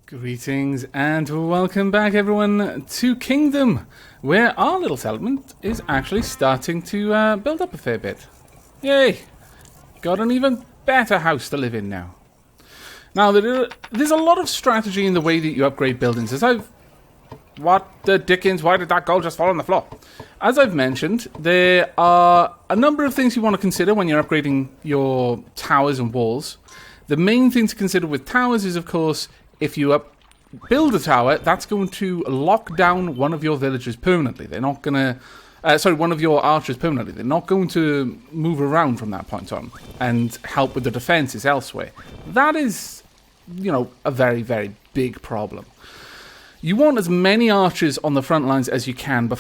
Greetings and welcome back everyone to Kingdom, where our little settlement is actually starting to build up a fair bit. Yay! Got an even better house to live in now. Now, there's a lot of strategy in the way that you upgrade buildings. What the dickens, why did that gold just fall on the floor? As I've mentioned, there are a number of things you want to consider when you're upgrading your towers and walls. The main thing to consider with towers is, of course, if you build a tower, that's going to lock down one of your villagers permanently. They're not going to... one of your archers permanently. They're not going to move around from that point on and help with the defenses elsewhere. That is, a very, very big problem. You want as many archers on the front lines as you can,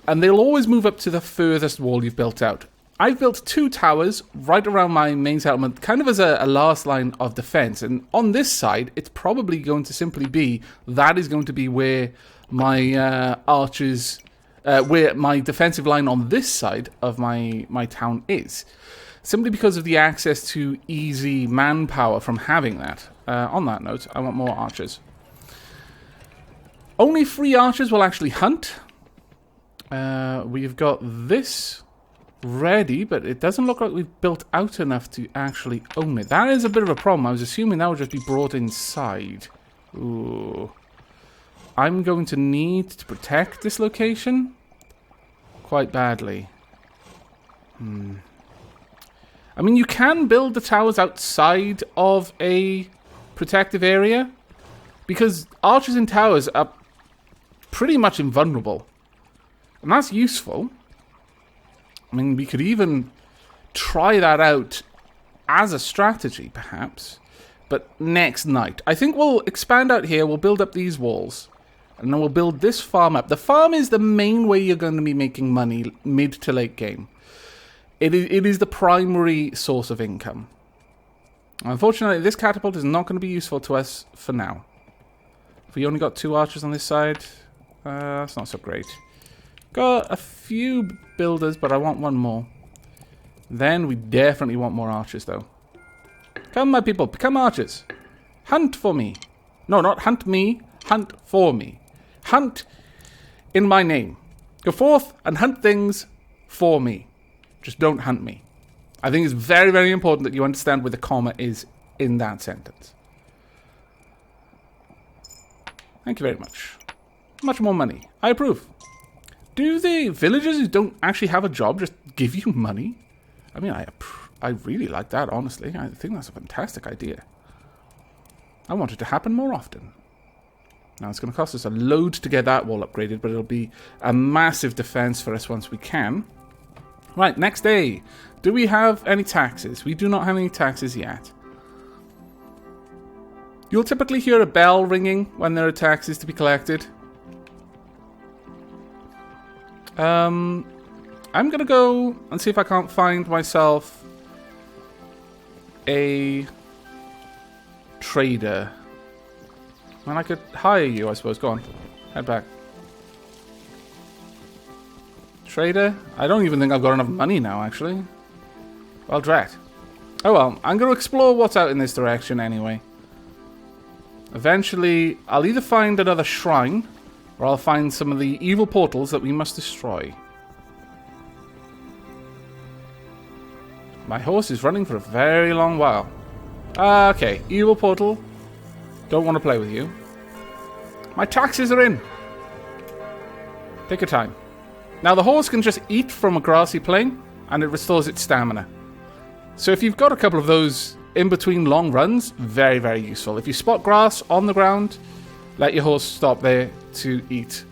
and they'll always move up to the furthest wall you've built out. I've built 2 towers right around my main settlement, kind of as a last line of defense. And on this side, it's probably going to simply be, that is going to be where my archers, where my defensive line on this side of my town is. Simply because of the access to easy manpower from having that. On that note, I want more archers. Only 3 archers will actually hunt. We've got this ready, but it doesn't look like we've built out enough to actually own it. That is a bit of a problem. I was assuming that would just be brought inside. Ooh. I'm going to need to protect this location quite badly. I mean, you can build the towers outside of a protective area, because archers in towers are pretty much invulnerable. And that's useful. I mean, we could even try that out as a strategy, perhaps. But next night. I think we'll expand out here, we'll build up these walls. And then we'll build this farm up. The farm is the main way you're going to be making money mid to late game. It is the primary source of income. Unfortunately, this catapult is not going to be useful to us for now. If we only got 2 archers on this side, that's not so great. Got a few builders, but I want 1 more. Then we definitely want more archers, though. Come, my people, become archers. Hunt for me. No, not hunt me. Hunt for me. Hunt in my name. Go forth and hunt things for me. Just don't hunt me. I think it's very, very important that you understand where the comma is in that sentence. Thank you very much. Much more money. I approve. Do the villagers who don't actually have a job just give you money? I mean, I really like that, honestly. I think that's a fantastic idea. I want it to happen more often. Now, it's going to cost us a load to get that wall upgraded, but it'll be a massive defense for us once we can. Right, next day. Do we have any taxes? We do not have any taxes yet. You'll typically hear a bell ringing when there are taxes to be collected. I'm going to go and see if I can't find myself a trader. And I could hire you, I suppose. Go on. Head back. Trader? I don't even think I've got enough money now, actually. Well, drat. Oh well, I'm going to explore what's out in this direction anyway. Eventually, I'll either find another shrine, or I'll find some of the evil portals that we must destroy. My horse is running for a very long while. Okay, evil portal. Don't want to play with you. My taxes are in. Take your time. Now the horse can just eat from a grassy plain, and it restores its stamina. So if you've got a couple of those in between long runs, very, very useful. If you spot grass on the ground, let your horse stop there to eat.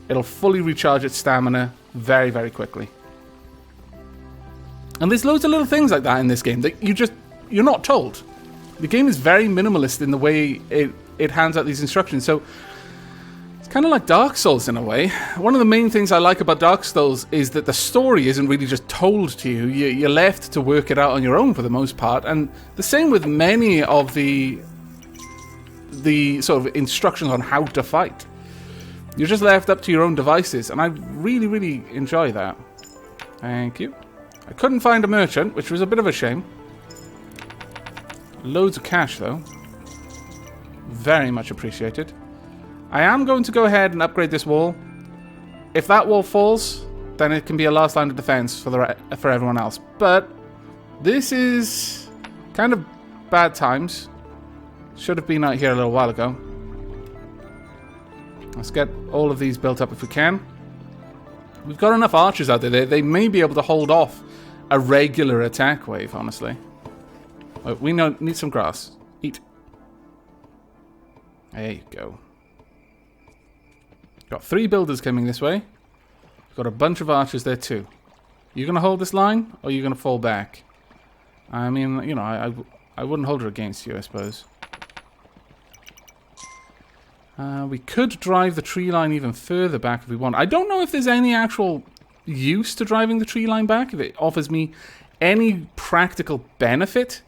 It'll fully recharge its stamina very, very quickly. And there's loads of little things like that in this game that you're not told. The game is very minimalist in the way it hands out these instructions. So it's kind of like Dark Souls in a way. One of the main things I like about Dark Souls is that the story isn't really just told to you. You're left to work it out on your own for the most part. And the same with many of the sort of instructions on how to fight. You're just left up to your own devices, and I really, really enjoy that. Thank you. I couldn't find a merchant, which was a bit of a shame. Loads of cash, though. Very much appreciated. I am going to go ahead and upgrade this wall. If that wall falls, then it can be a last line of defense for everyone else. But this is kind of bad times. Should have been out here a little while ago. Let's get all of these built up if we can. We've got enough archers out there. They may be able to hold off a regular attack wave, honestly. Oh, we need some grass. Eat. There you go. Got 3 builders coming this way. Got a bunch of archers there too. You gonna hold this line, or are you gonna fall back? I mean, you know, I wouldn't hold her against you, I suppose. We could drive the tree line even further back if we want. I don't know if there's any actual use to driving the tree line back, if it offers me any practical benefit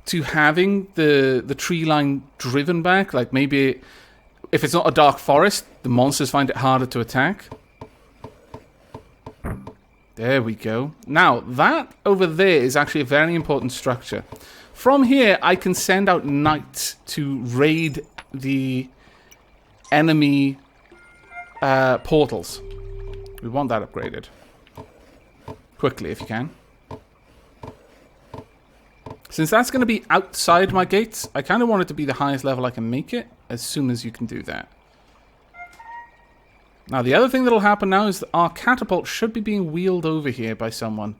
to having the tree line driven back. Like maybe if it's not a dark forest, the monsters find it harder to attack. There we go. Now, that over there is actually a very important structure. From here, I can send out knights to raid the enemy portals. We want that upgraded. Quickly, if you can. Since that's going to be outside my gates, I kind of want it to be the highest level I can make it as soon as you can do that. Now, the other thing that'll happen now is that our catapult should be being wheeled over here by someone.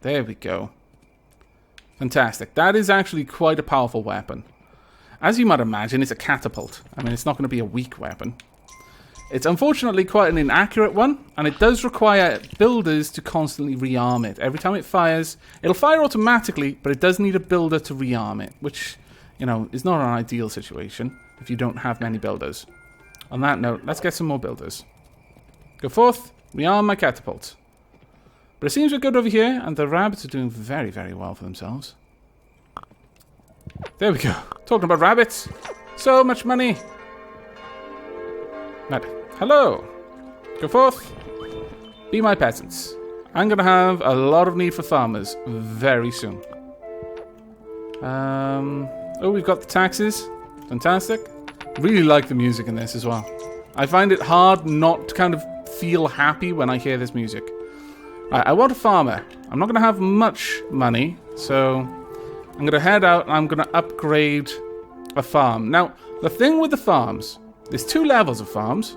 There we go. Fantastic. That is actually quite a powerful weapon. As you might imagine, it's a catapult. I mean, it's not going to be a weak weapon. It's unfortunately quite an inaccurate one, and it does require builders to constantly rearm it. Every time it fires, it'll fire automatically, but it does need a builder to rearm it, which, you know, is not an ideal situation if you don't have many builders. On that note, let's get some more builders. Go forth, rearm my catapult. But it seems we're good over here, and the rabbits are doing very, very well for themselves. There we go. Talking about rabbits. So much money. Right. Hello. Go forth. Be my peasants. I'm going to have a lot of need for farmers very soon. Oh, we've got the taxes. Fantastic. Really like the music in this as well. I find it hard not to kind of feel happy when I hear this music. I want a farmer. I'm not going to have much money, so I'm going to head out and I'm going to upgrade a farm. Now, the thing with the farms, there's 2 levels of farms.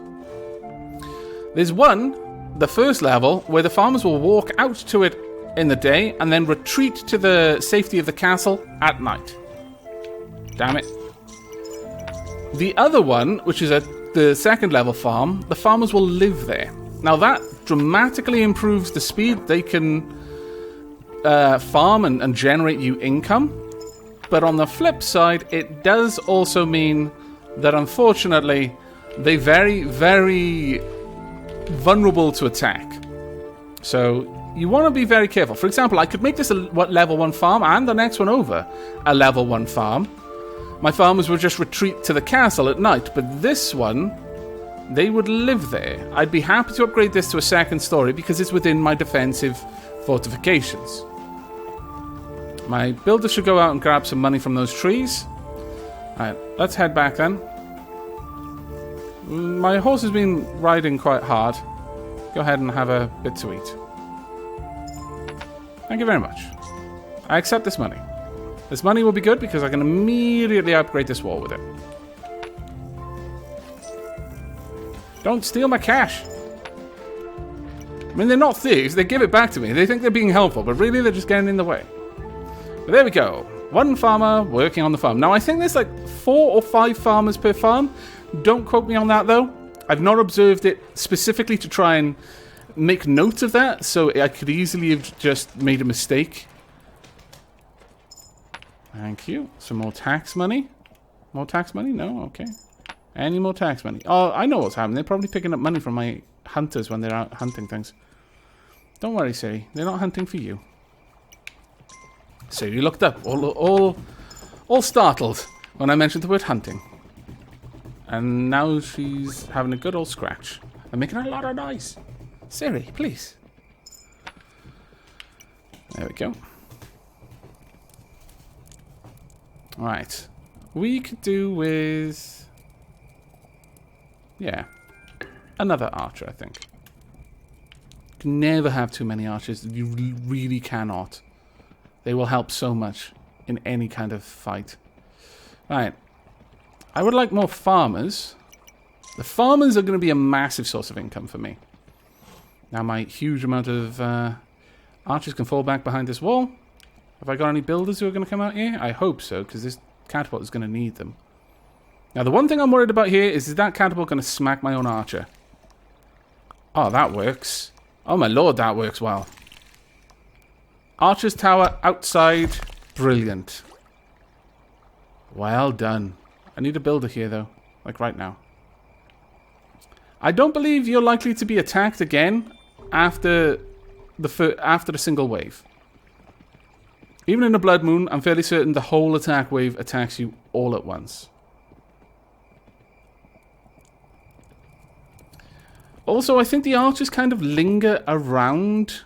There's one, the first level, where the farmers will walk out to it in the day and then retreat to the safety of the castle at night. Damn it. The other one, which is the second level farm, the farmers will live there. Now that dramatically improves the speed they can farm and generate you income. But on the flip side, it does also mean that unfortunately, they're very, very vulnerable to attack. So you want to be very careful. For example, I could make this a level 1 farm and the next one over a level 1 farm. My farmers would just retreat to the castle at night, but this one, they would live there. I'd be happy to upgrade this to a 2nd story because it's within my defensive fortifications. My builder should go out and grab some money from those trees. Alright, let's head back then. My horse has been riding quite hard. Go ahead and have a bit to eat. Thank you very much. I accept this money. This money will be good because I can immediately upgrade this wall with it. Don't steal my cash. I mean, they're not thieves. They give it back to me. They think they're being helpful, but really they're just getting in the way. But there we go. 1 farmer working on the farm. Now, I think there's like 4 or 5 farmers per farm. Don't quote me on that, though. I've not observed it specifically to try and make note of that, so I could easily have just made a mistake. Thank you. Some more tax money. More tax money? No? Okay. Any more tax money? Oh, I know what's happening. They're probably picking up money from my hunters when they're out hunting things. Don't worry, Siri. They're not hunting for you. Siri looked up, all startled when I mentioned the word hunting. And now she's having a good old scratch. I'm making a lot of noise. Siri, please. There we go. Alright. we could do with... yeah. Another archer, I think. You can never have too many archers. You really cannot. They will help so much in any kind of fight. Right. I would like more farmers. The farmers are going to be a massive source of income for me. Now my huge amount of archers can fall back behind this wall. Have I got any builders who are going to come out here? I hope so, because this catapult is going to need them. Now the one thing I'm worried about here is that catapult going to smack my own archer? Oh, that works. Oh my lord, that works well. Archer's tower outside. Brilliant. Well done. I need a builder here though, like right now. I don't believe you're likely to be attacked again after the single wave. Even in a blood moon, I'm fairly certain the whole attack wave attacks you all at once. Also, I think the archers kind of linger around.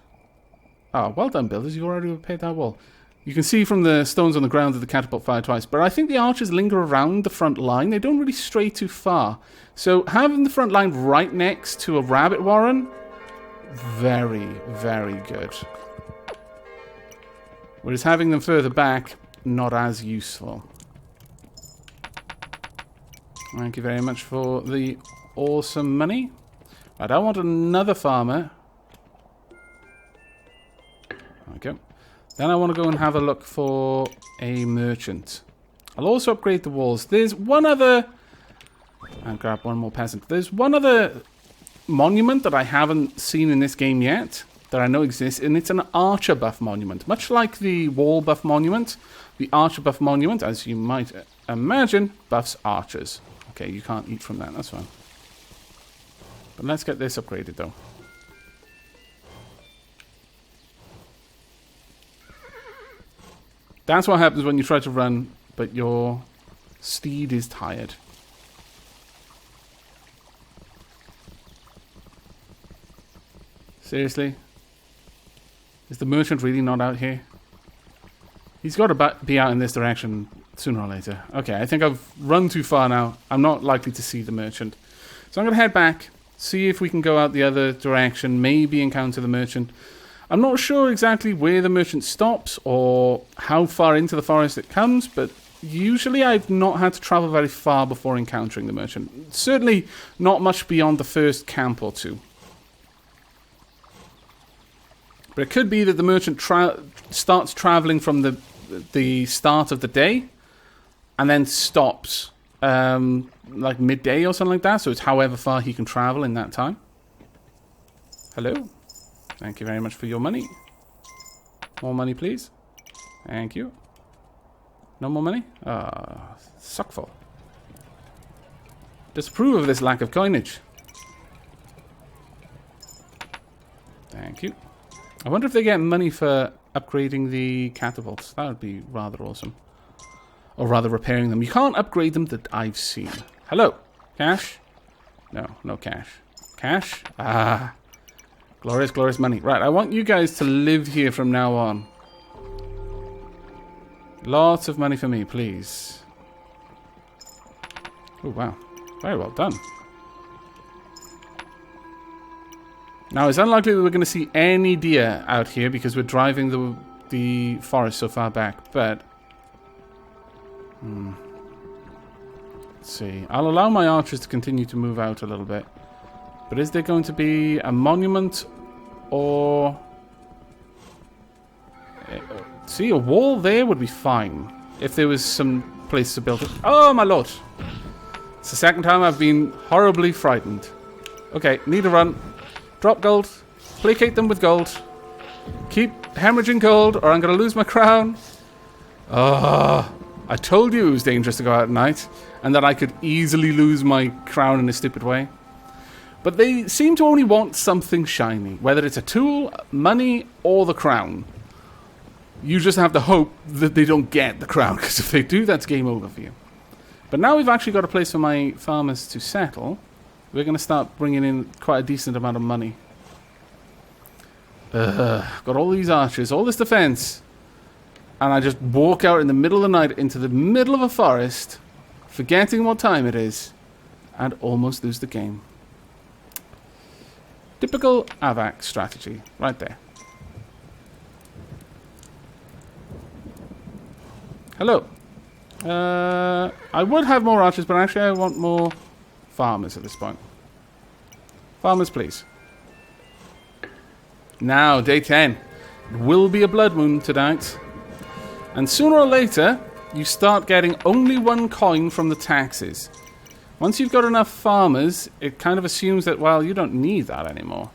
Oh, well done, builders. You've already repaired that wall. You can see from the stones on the ground that the catapult fired twice. But I think the archers linger around the front line. They don't really stray too far. So having the front line right next to a rabbit warren, very, very good. Whereas having them further back, not as useful. Thank you very much for the awesome money. Right, I want another farmer. Okay. Then I want to go and have a look for a merchant. I'll also upgrade the walls. There's one other... and grab one more peasant. There's one other monument that I haven't seen in this game yet that I know exists, and it's an archer buff monument. Much like the wall buff monument, the archer buff monument, as you might imagine, buffs archers. Okay, you can't eat from that, that's fine. But let's get this upgraded though. That's what happens when you try to run, but your steed is tired. Seriously? Is the merchant really not out here? He's got to be out in this direction sooner or later. Okay, I think I've run too far now. I'm not likely to see the merchant. So I'm going to head back, see if we can go out the other direction, maybe encounter the merchant. I'm not sure exactly where the merchant stops or how far into the forest it comes, but usually I've not had to travel very far before encountering the merchant. Certainly not much beyond the first camp or two. But it could be that the merchant starts traveling from the start of the day and then stops like midday or something like that. So it's however far he can travel in that time. Hello. Thank you very much for your money. More money, please. Thank you. No more money? Suckful. Disapprove of this lack of coinage. Thank you. I wonder if they get money for upgrading the catapults. That would be rather awesome. Or rather repairing them. You can't upgrade them that I've seen. Hello. Cash? No, no cash. Cash? Ah. Glorious, glorious money. Right, I want you guys to live here from now on. Lots of money for me, please. Oh, wow. Very well done. Now, it's unlikely that we're going to see any deer out here because we're driving the forest so far back, but... let's see. I'll allow my archers to continue to move out a little bit. But is there going to be a monument or... see, a wall there would be fine if there was some place to build it. Oh, my lord. It's the second time I've been horribly frightened. Okay, need a run. Drop gold. Placate them with gold. Keep hemorrhaging gold or I'm going to lose my crown. Oh, I told you it was dangerous to go out at night and that I could easily lose my crown in a stupid way. But they seem to only want something shiny, whether it's a tool, money, or the crown. You just have to hope that they don't get the crown, because if they do, that's game over for you. But now we've actually got a place for my farmers to settle. We're going to start bringing in quite a decent amount of money. Got all these archers, all this defense. and I just walk out in the middle of the night into the middle of a forest, forgetting what time it is, and almost lose the game. Typical AVAC strategy, right there. Hello. I would have more archers, but actually I want more farmers at this point. Farmers, please. Now, day 10. It will be a blood moon tonight. And sooner or later, you start getting only 1 coin from the taxes. Once you've got enough farmers, it kind of assumes that, well, you don't need that anymore.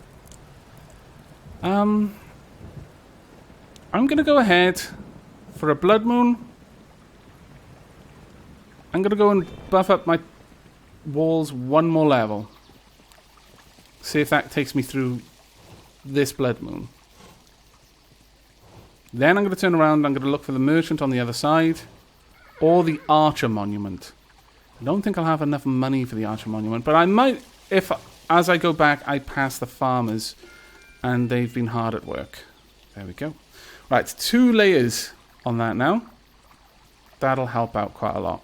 I'm going to go ahead for a blood moon. I'm going to go and buff up my walls 1 more level. See if that takes me through this blood moon. Then I'm going to turn around, I'm going to look for the merchant on the other side, or the archer monument. I don't think I'll have enough money for the archer monument, but I might, if as I go back I pass the farmers, and they've been hard at work. There we go. Right, 2 layers on that now. That'll help out quite a lot.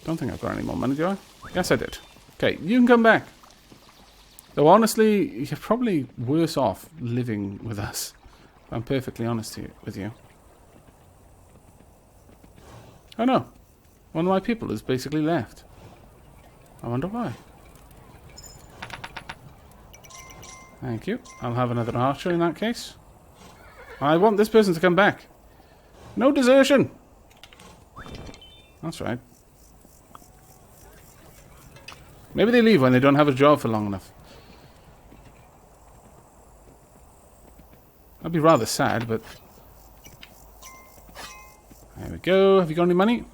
Don't think I've got any more money, do I? Yes, I did. Okay, you can come back. Though honestly, you're probably worse off living with us. If I'm perfectly honest with you. Oh no. One of my people has basically left. I wonder why. Thank you. I'll have another archer in that case. I want this person to come back. No desertion. That's right. Maybe they leave when they don't have a job for long enough. That'd be rather sad, but... There we go. Have you got any money?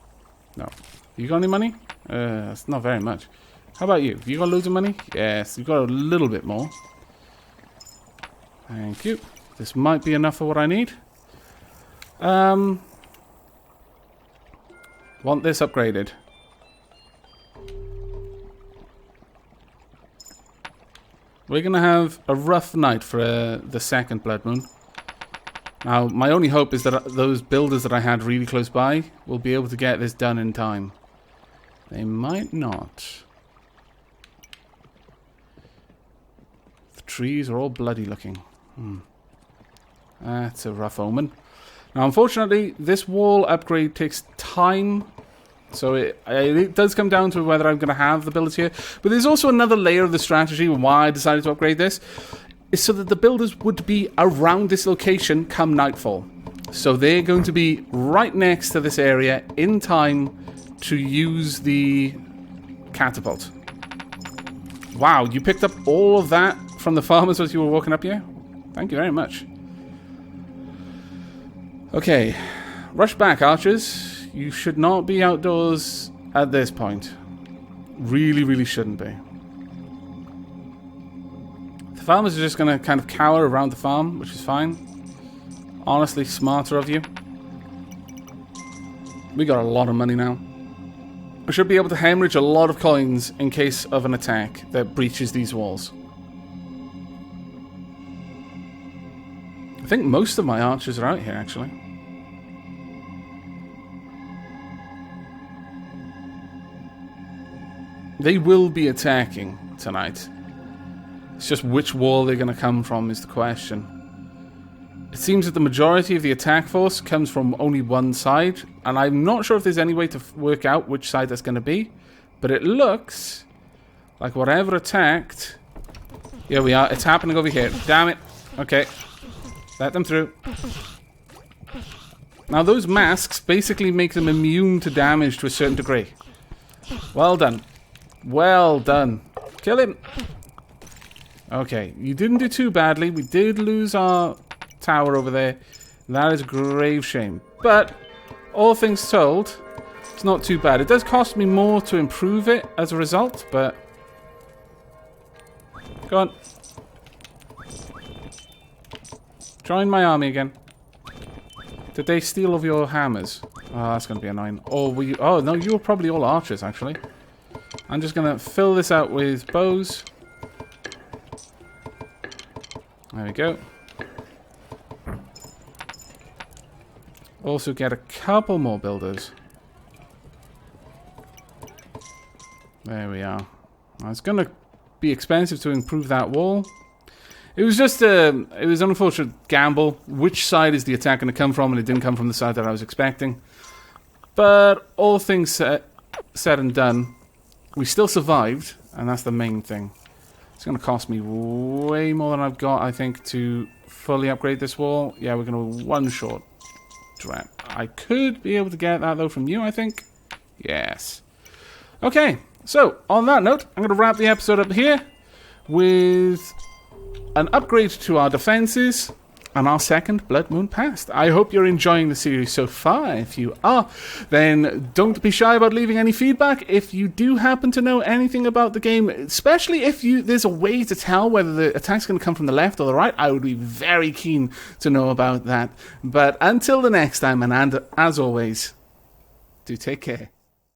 No. Have you got any money? That's not very much. How about you? Have you got loads of money? Yes, you've got a little bit more. Thank you. This might be enough for what I need. Want this upgraded. We're going to have a rough night for the second blood moon. Now, my only hope is that those builders that I had really close by will be able to get this done in time. They might not. The trees are all bloody looking. That's a rough omen. Now, unfortunately, this wall upgrade takes time. So it does come down to whether I'm going to have the builders here. But there's also another layer of the strategy why I decided to upgrade this. Is so that the builders would be around this location come nightfall. So they're going to be right next to this area in time to use the catapult. Wow, you picked up all of that from the farmers as you were walking up here? Thank you very much. Okay, rush back, archers. You should not be outdoors at this point. Really, really shouldn't be. The farmers are just going to kind of cower around the farm, which is fine. Honestly, smarter of you. We got a lot of money now. I should be able to hemorrhage a lot of coins in case of an attack that breaches these walls. I think most of my archers are out here, actually. They will be attacking tonight. It's just which wall they're going to come from is the question. It seems that the majority of the attack force comes from only one side, and I'm not sure if there's any way to work out which side that's going to be, but it looks like whatever attacked... Here we are. It's happening over here. Damn it. Okay. Let them through. Now, those masks basically make them immune to damage to a certain degree. Well done. Well done. Kill him. Okay, you didn't do too badly. We did lose our tower over there. That is a grave shame. But, all things told, it's not too bad. It does cost me more to improve it as a result, but... Go on. Join my army again. Did they steal all of your hammers? Oh, that's going to be annoying. Or were you... Oh, no, you were probably all archers, actually. I'm just going to fill this out with bows. There we go. also get a couple more builders. There we are. Now, it's going to be expensive to improve that wall. It was just it was an unfortunate gamble. Which side is the attack going to come from? And it didn't come from the side that I was expecting. But all things said and done, we still survived, and that's the main thing. It's going to cost me way more than I've got, I think, to fully upgrade this wall. Yeah, we're going to one short trap. I could be able to get that, though, from you, I think. Yes. Okay, so on that note, I'm going to wrap the episode up here with an upgrade to our defenses and our second Blood Moon Past. I hope you're enjoying the series so far. If you are, then don't be shy about leaving any feedback. If you do happen to know anything about the game, especially if there's a way to tell whether the attack's going to come from the left or the right, I would be very keen to know about that. But until the next time, and as always, do take care.